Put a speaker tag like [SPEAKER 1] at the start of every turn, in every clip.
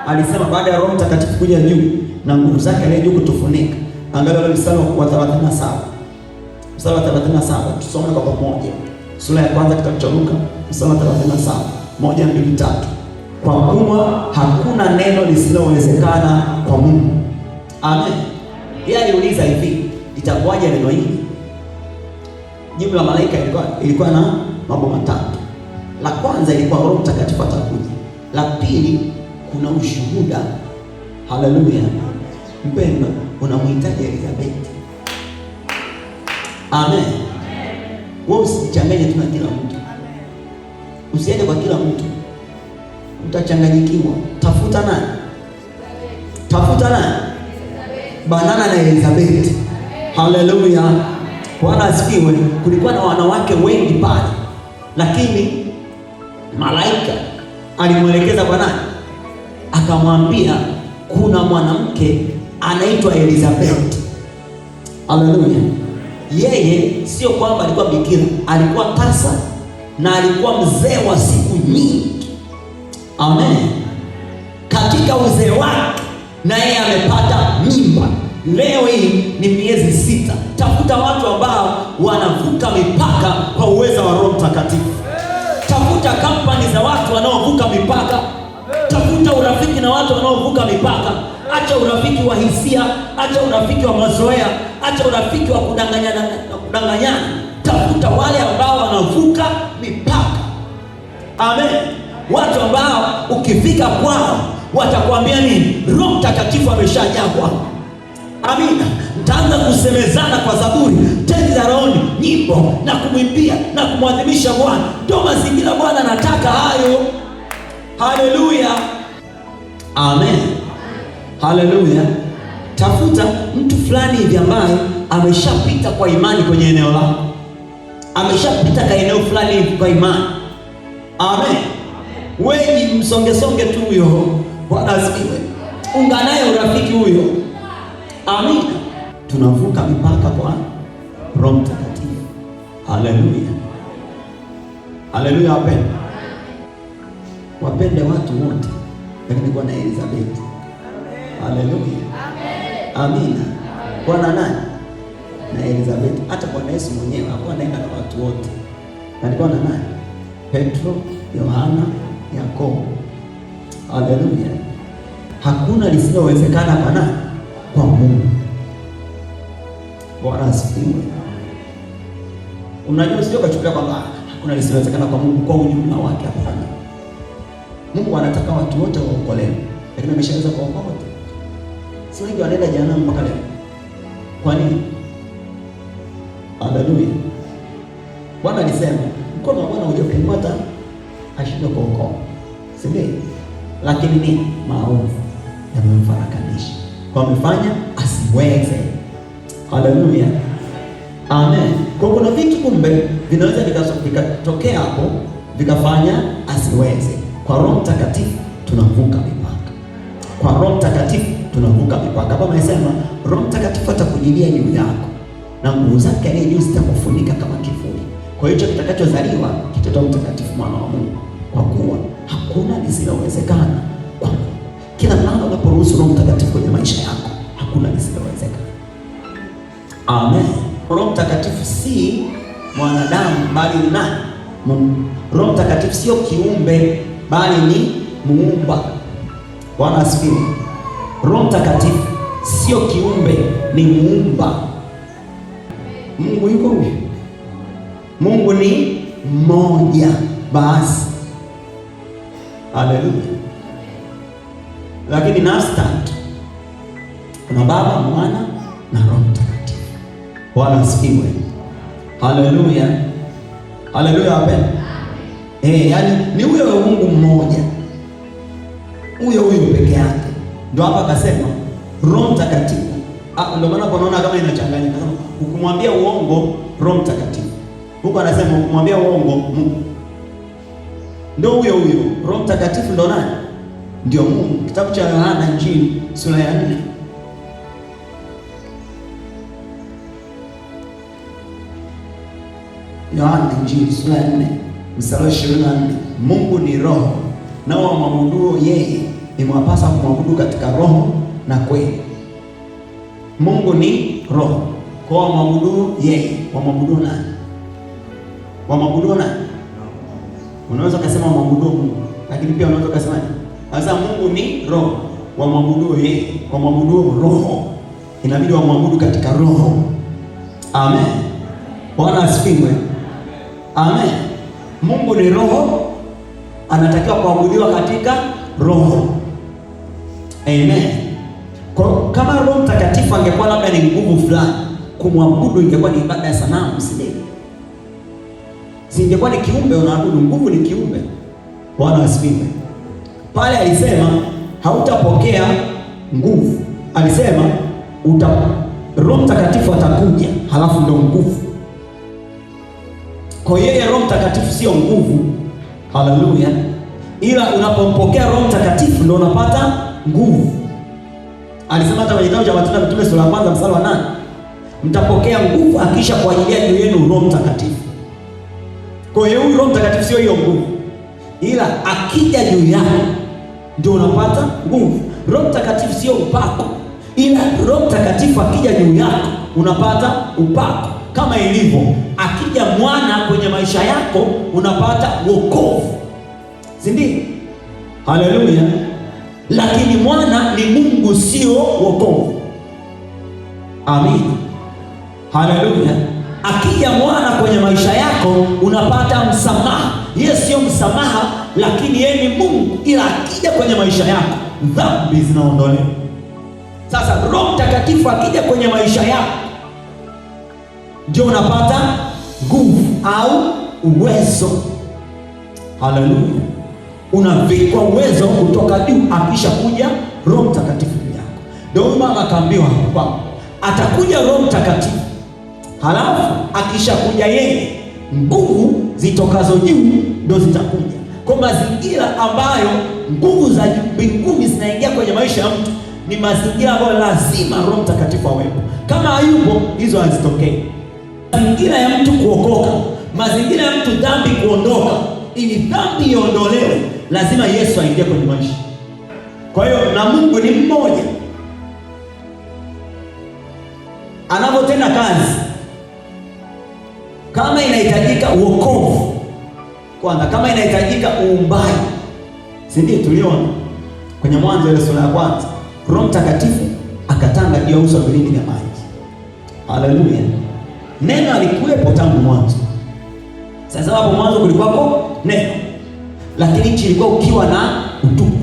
[SPEAKER 1] Alisema baada ya Roho Mtakatifu kuja juu na nguvu zake aliye juu kutufunika. Angalia ule mstari wa 37. Mstari wa 37 tusome kwa pamoja. Sura ya kwanza kitabu cha Luka, mstari wa 37. 1, 2, 3. Kwa kuwa hakuna neno lisilowezekana kwa Mungu. Amen. Yeye aliuliza hivi, itakuwaje neno hili? Jibu la malaika ilikuwa na mambo matatu. La kwanza ilikuwa Roho Mtakatifu atakuja. La pili kuna ushuhuda. Haleluya. Mpendwa, unamhitaji Elizabeth. Amen. Wewe usichanganye tu na kila mtu. Usiende kwa kila mtu, utachanganyikiwa. Tafuta nani? Tafuta nani? Banana na Elizabeth. Haleluya. Bwana asifiwe. Kulikuwa na wanawake wengi pale, lakini malaika alimwelekeza kwa nani? Akamwambia kuna mwanamke anaitwa Elizabeth. Haleluya. Yeye sio kwamba alikuwa bikira, alikuwa tasa na alikuwa mzee wa siku nyingi. Amen. Katika uzee wake na yeye amepata mimba. Leo hii ni miezi 6. Tafuta watu ambao wanavuka mipaka kwa uwezo wa Roho Mtakatifu. Tafuta kampani za watu wanaovuka mipaka. Tafuta urafiki na watu wanaovuka mipaka. Acha urafiki wa hisia, acha urafiki wa mazoea, acha urafiki wa kudanganyana. Tafuta wale ambao wanavuka mipaka. Amen. Watu ambao ukifika kwao watakwambia nini? Roho Mtakatifu ameshajaa kwao. Amina. Mtaanza kusemezana kwa zaburi, tenzi za rohoni, nyimbo na kumwimbia na kumwadhimisha Bwana. Ndio mazingira Bwana anataka hayo. Haleluya. Amen. Haleluya. Tafuta mtu fulani hivi ambaye ameshapita kwa imani kwenye eneo lako. Ameshapita kwa eneo fulani hivi kwa imani. Amen. Wewe msonge tu huyo. Bwana asifiwe. Unganaye urafiki huyo. Amina. Tunavuka mipaka kwa Roho Mtakatifu. Haleluya. Haleluya wapende. Wapende watu wote. Lakini kwa na Elizabeth. Haleluya. Amina. Kwa na nani? Na Elizabeth. Hata kwa Yesu mwenyewe hakuwa anaenda na watu wote. Alikuwa na nani? Petro, Yohana, Yakobo. Haleluya. Hakuna lisilowezekana kwa nani? Kwa Mungu. Bwana asifiwe. Unajua sio kachukulia kwamba hakuna lisilowezekana kwa Mungu kwa ujumla wake, hapana. Mungu anataka watu wote waokolewe, lakini ameshaweza kuokoa wote. Si wengi wanaenda jehanamu mpaka leo. Kwa nini? Haleluya. Bwana alisema mkono wa Bwana hujapungua hata ashinde kuokoa. Si ndio? Lakini ni maovu yamemfarakanisha, wamefanya asiweze. Haleluya. Amen. Kwa kuna vitu kumbe vinaweza vikatokea hapo vikafanya asiweze. Kwa Roho Mtakatifu tunavuka mipaka. Kwa Roho Mtakatifu tunavuka mipaka. Baba amesema Roho Mtakatifu atakujilia juu yako na nguvu zake aliye juu zitakufunika kama kivuli. Kwa hiyo kitakachozaliwa kitatoa mtakatifu, mwana wa Mungu, kwa kuwa hakuna lisilowezekana kwa Mungu. Kila mara unaporuhusu Roho Mtakatifu kwenye maisha yako, hakuna lisilowezekana. Amen. Roho Mtakatifu si mwanadamu bali ni nani? Mungu. Roho Mtakatifu sio kiumbe bali ni muumba. Bwana asifiwe. Roho Mtakatifu sio kiumbe, ni muumba. Mungu yuko huyu. Mungu ni mmoja basi. Haleluya. Lakini nafsi tatu. Kuna Baba, Mwana na Roho Mtakatifu. Bwana asifiwe. Haleluya. Haleluya wapendwa. Yaani ni huyo Mungu mmoja. Huyo peke yake. Ndio hapa akasema Roho Mtakatifu. Ndio maana unaona kama inachanganyika. Ukimwambia uongo Roho Mtakatifu. Huko anasema ukimwambia uongo Mungu. Ndio huyo Roho Mtakatifu ndio nani? Ndio Mungu. Kitabu cha Yohana Injili sura ya 4. Yohana Injili sura ya 4 mstari wa 24. Mungu ni roho, nao wamwabuduo yeye imewapasa kumwabudu katika roho na kweli. Mungu ni roho, kwa wamwabudu yeye. Wamwabudu nani? Wamwabudu nani? Unaweza kusema wamwabudu Mungu, lakini pia unaweza kusema sasa Mungu ni roho, wamwabudu yeye. Wamwabudu roho, inabidi wamwabudu katika roho. Amen. Bwana asifiwe. Amen. Mungu ni roho, anatakiwa kuabudiwa katika roho. Amen. Kwa kama Roho Mtakatifu angekuwa labda ni nguvu fulani, kumwabudu ingekuwa ni ibada ya sanamu, singekuwa ni kiumbe unaabudu. Nguvu ni kiumbe. Bwana asifiwe. Pale alisema hautapokea nguvu, alisema Roho Mtakatifu atakuja, halafu ndio nguvu. Kwa yeye Roho Mtakatifu sio nguvu. Haleluya. Ila unapompokea Roho Mtakatifu ndio unapata nguvu. Alisema hata kwenye kitabu cha Matendo ya Mitume sura ya 1 mstari wa 8, mtapokea nguvu akisha kuajilia juu yenu Roho Mtakatifu. Kwa hiyo Roho Mtakatifu sio hiyo nguvu, ila akija juu yako ndio unapata nguvu. Roho Mtakatifu sio upako, ila Roho Mtakatifu akija juu yako unapata upako. Kama ilivyo akija mwana kwenye maisha yako unapata wokovu, si ndio? Haleluya. Lakini mwana ni Mungu, sio wokovu. Amin. Haleluya. Akija mwana kwenye maisha yako unapata msamaha. Yeye sio msamaha, lakini yeye ni Mungu, ila akija kwenye maisha yako dhambi zinaondolewa. Sasa Roho Mtakatifu akija kwenye maisha yako ndio unapata nguvu au uwezo. Haleluya. Unavikwa uwezo kutoka juu akisha kuja Roho Mtakatifu juu yako. Ndio huyu mama akaambiwa hapa atakuja Roho Mtakatifu, halafu akisha kuja yeye, nguvu zitokazo juu ndio zitakuja. Kwa mazingira ambayo nguvu za mbinguni zinaingia kwenye maisha ya mtu ni mazingira ambayo lazima Roho Mtakatifu awepo. Kama hayupo, hizo hazitokei. Mazingira ya mtu kuokoka, mazingira ya mtu dhambi kuondoka, ili dhambi iondolewe, lazima Yesu aingie kwenye maisha. Kwa hiyo na Mungu ni mmoja, anapotenda kazi. Kama inahitajika uokovu kwanza, kama inahitajika uumbaji, si ndio tuliona kwenye Mwanzo ile sura ya 1, Roho Mtakatifu akatanga juu ya uso wa vilindi vya maji. Haleluya. Neno alikuwepo tangu mwanzo. Sasa hapo mwanzo kulikuwako neno, lakini nchi ilikuwa ukiwa na utupu.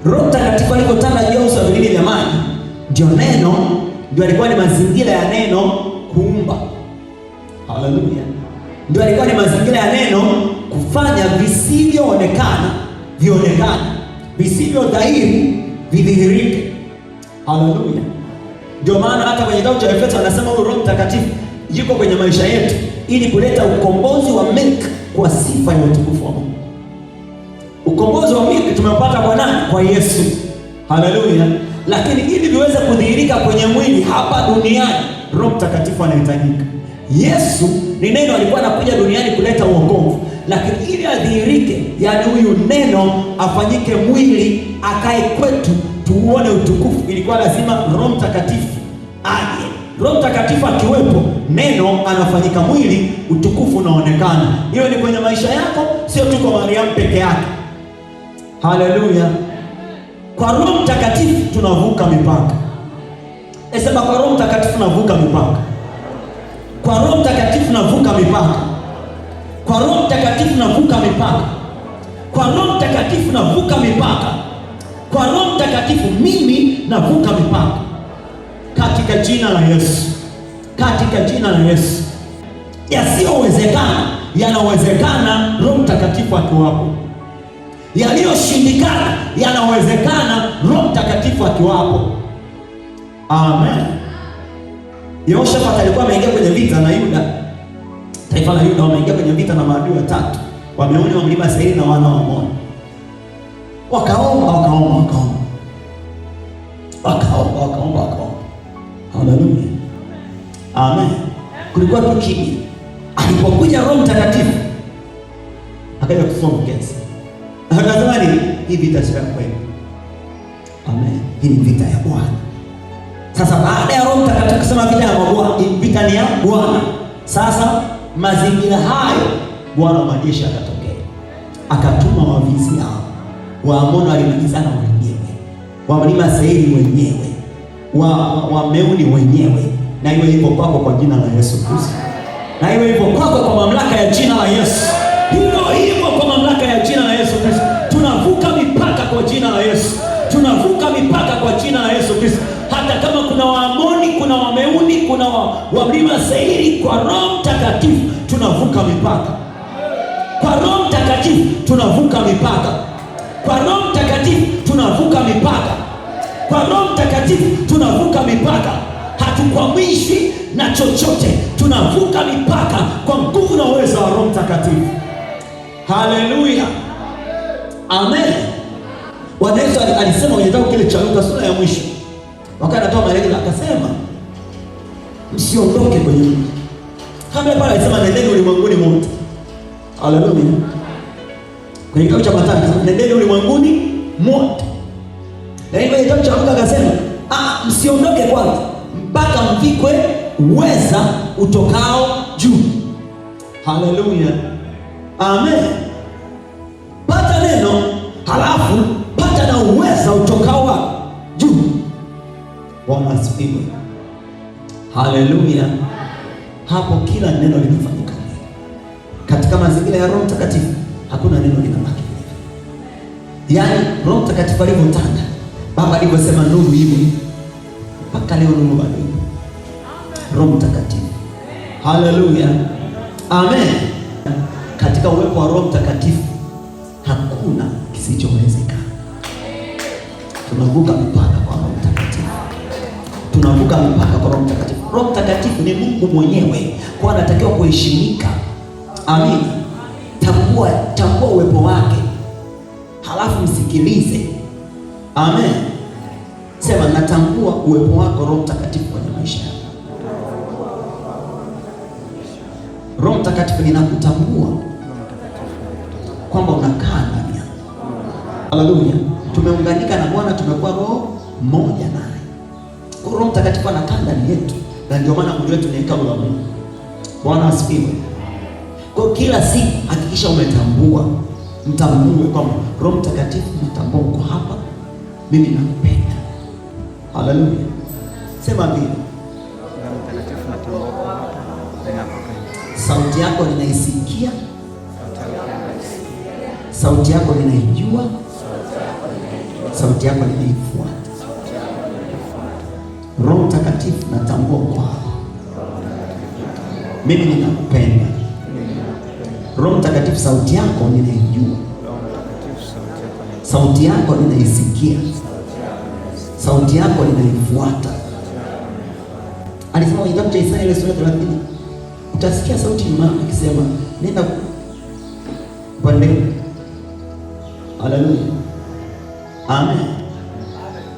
[SPEAKER 1] Roho Mtakatifu alipotanda juu ya uso wa vilindi vya maji, ndio neno, ndio alikuwa ni mazingira ya neno kuumba. Haleluya. Ndio alikuwa ni mazingira ya neno kufanya visivyoonekana vionekane, visivyo dhahiri vidhihirike. Haleluya. Ndio maana hata kwenye kitabu cha Efeso anasema huyu Roho Mtakatifu yuko kwenye maisha yetu ili kuleta ukombozi wa milki kwa sifa ya utukufu wa Mungu. Ukombozi wa milki tumepata kwa nani? Kwa Yesu. Haleluya. Lakini ili viweze kudhihirika kwenye mwili hapa duniani, Roho Mtakatifu anahitajika. Yesu ni neno, alikuwa anakuja duniani kuleta uokovu, lakini ili adhihirike, yaani huyu neno afanyike mwili akae kwetu tuone utukufu, ilikuwa lazima Roho Mtakatifu aje. Roho Mtakatifu akiwepo, neno anafanyika mwili, utukufu unaonekana. Hiyo ni kwenye maisha yako, sio tu kwa Mariamu peke yake. Haleluya. Kwa Roho Mtakatifu tunavuka mipaka. Sema kwa Roho Mtakatifu navuka mipaka. Kwa Roho Mtakatifu navuka mipaka. Kwa Roho Mtakatifu navuka mipaka. Kwa Roho Mtakatifu navuka mipaka. Kwa Roho Mtakatifu mimi navuka mipaka. Katika jina la Yesu. Katika jina la Yesu. Yasiyowezekana yanawezekana Roho Mtakatifu akiwapo. Yaliyoshindikana yanawezekana Roho Mtakatifu akiwapo. Amen. Yehoshafati alikuwa ameingia kwenye vita na Yuda. Taifa la Yuda wameingia kwenye vita na maadui watatu. Wameona wa mlima Seiri na wana wa Amoni. Wakaomba. Haleluya. Amen. Kulikuwa tu kimya. Alipokuja Roho Mtakatifu akaja kusoma kesi. Akasema hii vita sio ya kweli. Amen. Hii ni vita ya Bwana. Sasa baada ya Roho Mtakatifu kusema vita ya Bwana, vita ni ya Bwana. Sasa mazingira hayo Bwana wa majeshi akatokea. Akatuma wavizi hao. Waamoni walimalizana wenyewe. Wa mlima Seiri wenyewe. Wa Meuni wenyewe. Na iwe hivyo kwako kwa jina la Yesu Kristo. Na iwe hivyo kwako kwa mamlaka ya jina la Yesu. Hivyo kwa mamlaka ya jina la Yesu Kristo. Tunavuka mipaka kwa jina la Yesu. Tunavuka mipaka kwa jina la Yesu Kristo. Hata kama kuna Waamoni, kuna Wameuni, kuna wa mlima Seiri, kwa Roho Mtakatifu tunavuka mipaka. Kwa Roho Mtakatifu tunavuka mipaka. Kwa Roho Mtakatifu tunavuka mipaka. Kwa Roho Mtakatifu tunavuka mipaka. Hatukwamishwi na chochote. Tunavuka mipaka kwa nguvu na uwezo wa Roho Mtakatifu. Haleluya. Amen. Bwana Yesu alisema kwenye kitabu kile cha Luka sura ya mwisho, wakati anatoa maelekezo akasema, msiondoke kwenye mji. Kabla pale alisema nendeni ulimwenguni mote. Haleluya. Kwenye kitabu cha Mathayo akasema nendeni ulimwenguni mote. Lakini kwenye kitabu cha Luka akasema, msiondoke kwanza mpaka mvikwe uweza utokao juu. Haleluya. Amen. Pata neno, halafu pata na uweza utokao juu. Bwana asifiwe. Haleluya. Hapo kila neno linafanyika. Katika mazingira ya Roho Mtakatifu hakuna neno linabaki. Yaani Roho Mtakatifu alivyotanda, Baba alivyosema nuru hivi, mpaka leo nuru bado. Roho Mtakatifu. Haleluya. Amen. Katika uwepo wa Roho Mtakatifu hakuna kisichowezekana. Tunavuka mipaka kwa Roho Mtakatifu. Tunavuka mipaka kwa Roho Mtakatifu. Roho Mtakatifu ni Mungu mwenyewe, kwa anatakiwa kuheshimika. Amen. Tambua uwepo wake. Halafu msikilize. Amen. Sema natambua uwepo wako Roho Mtakatifu kwenye maisha yangu. Roho Mtakatifu ninakutambua kwamba unakaa ndani yangu. Haleluya. Tumeunganika na Bwana, tumekuwa roho moja naye. Kwa Roho Mtakatifu anakaa ndani yetu, na ndio maana mwili wetu ni hekalu la Mungu. Bwana asifiwe. Kwa kila siku hakikisha umetambua, mtambue kwamba Roho Mtakatifu, natambua uko hapa, mimi nakupenda. Haleluya. Sema mimi. Roho Mtakatifu natambua uko hapa, ninakupenda. Sauti yako ninaisikia. Sauti yako ninaijua. Sauti yako ninaifuata. Roho Mtakatifu natambua uko hapa, mimi ninakupenda. Roho Mtakatifu sauti yako ninaijua. Sauti yako ninaisikia. Sauti yako ninaifuata. Alisema kwenye kitabu cha Isaya ile sura ya 30, utasikia sauti mama akisema nenda pande. Haleluya. Amen.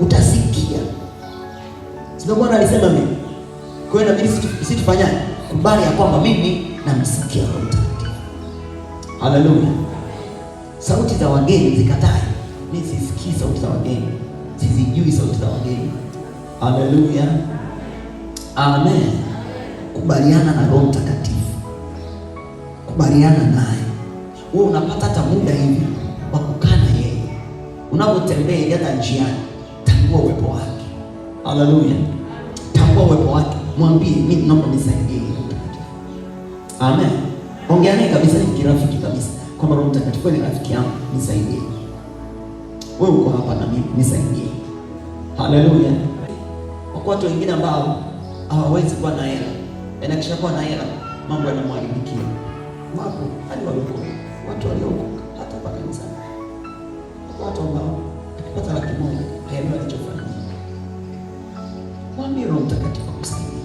[SPEAKER 1] Utasikia. Sio Bwana alisema mimi. Kwa hiyo inabidi sisi tufanyaje? Kubali ya kwamba mimi namsikia Roho Mtakatifu. Haleluya. Sauti za wageni zikatae. Mimi sisikii sauti za wageni. Sizijui sauti za wageni. Haleluya. Amen. Kubaliana na Roho Mtakatifu. Kubaliana naye. Wewe unapata hata muda hivi wa kukaa na yeye. Unapotembea hata njiani, tambua uwepo wake. Haleluya. Tambua uwepo wake. Mwambie mimi naomba nisaidie Roho Mtakatifu. Amen. Ongea naye kabisa, ni kirafiki kabisa. Kwamba Roho Mtakatifu ni rafiki yangu, nisaidie. Wewe uko hapa na mimi, nisaidie. Haleluya. Kwa watu wengine ambao hawawezi kuwa na hela, na kisha kuwa na hela mambo yanamwaribikia. Wapo hadi watu waliookoka hata hapa kanisani. Watu ambao akipata laki moja haelewi alichofanya. Mwambie Roho Mtakatifu akusaidie.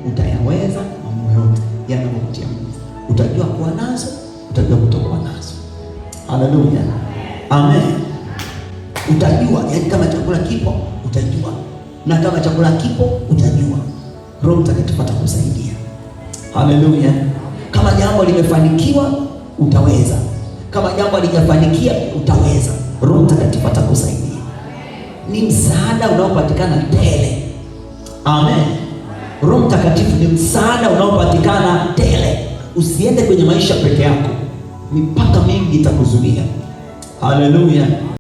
[SPEAKER 1] Utayaweza mambo yote yanayokutia nguvu. Utajua kuwa nazo, utajua kutokuwa nazo. Haleluya. Amen. Utajua, yaani kama chakula kipo, utajua. Na kama chakula kipo, utajua. Roho Mtakatifu atakusaidia. Haleluya. Kama jambo limefanikiwa, utaweza. Kama jambo halijafanikia, utaweza. Roho Mtakatifu atakusaidia. Ni msaada unaopatikana tele. Amen. Roho Mtakatifu ni msaada unaopatikana tele. Usiende kwenye maisha peke yako, mipaka mingi itakuzuia. Haleluya.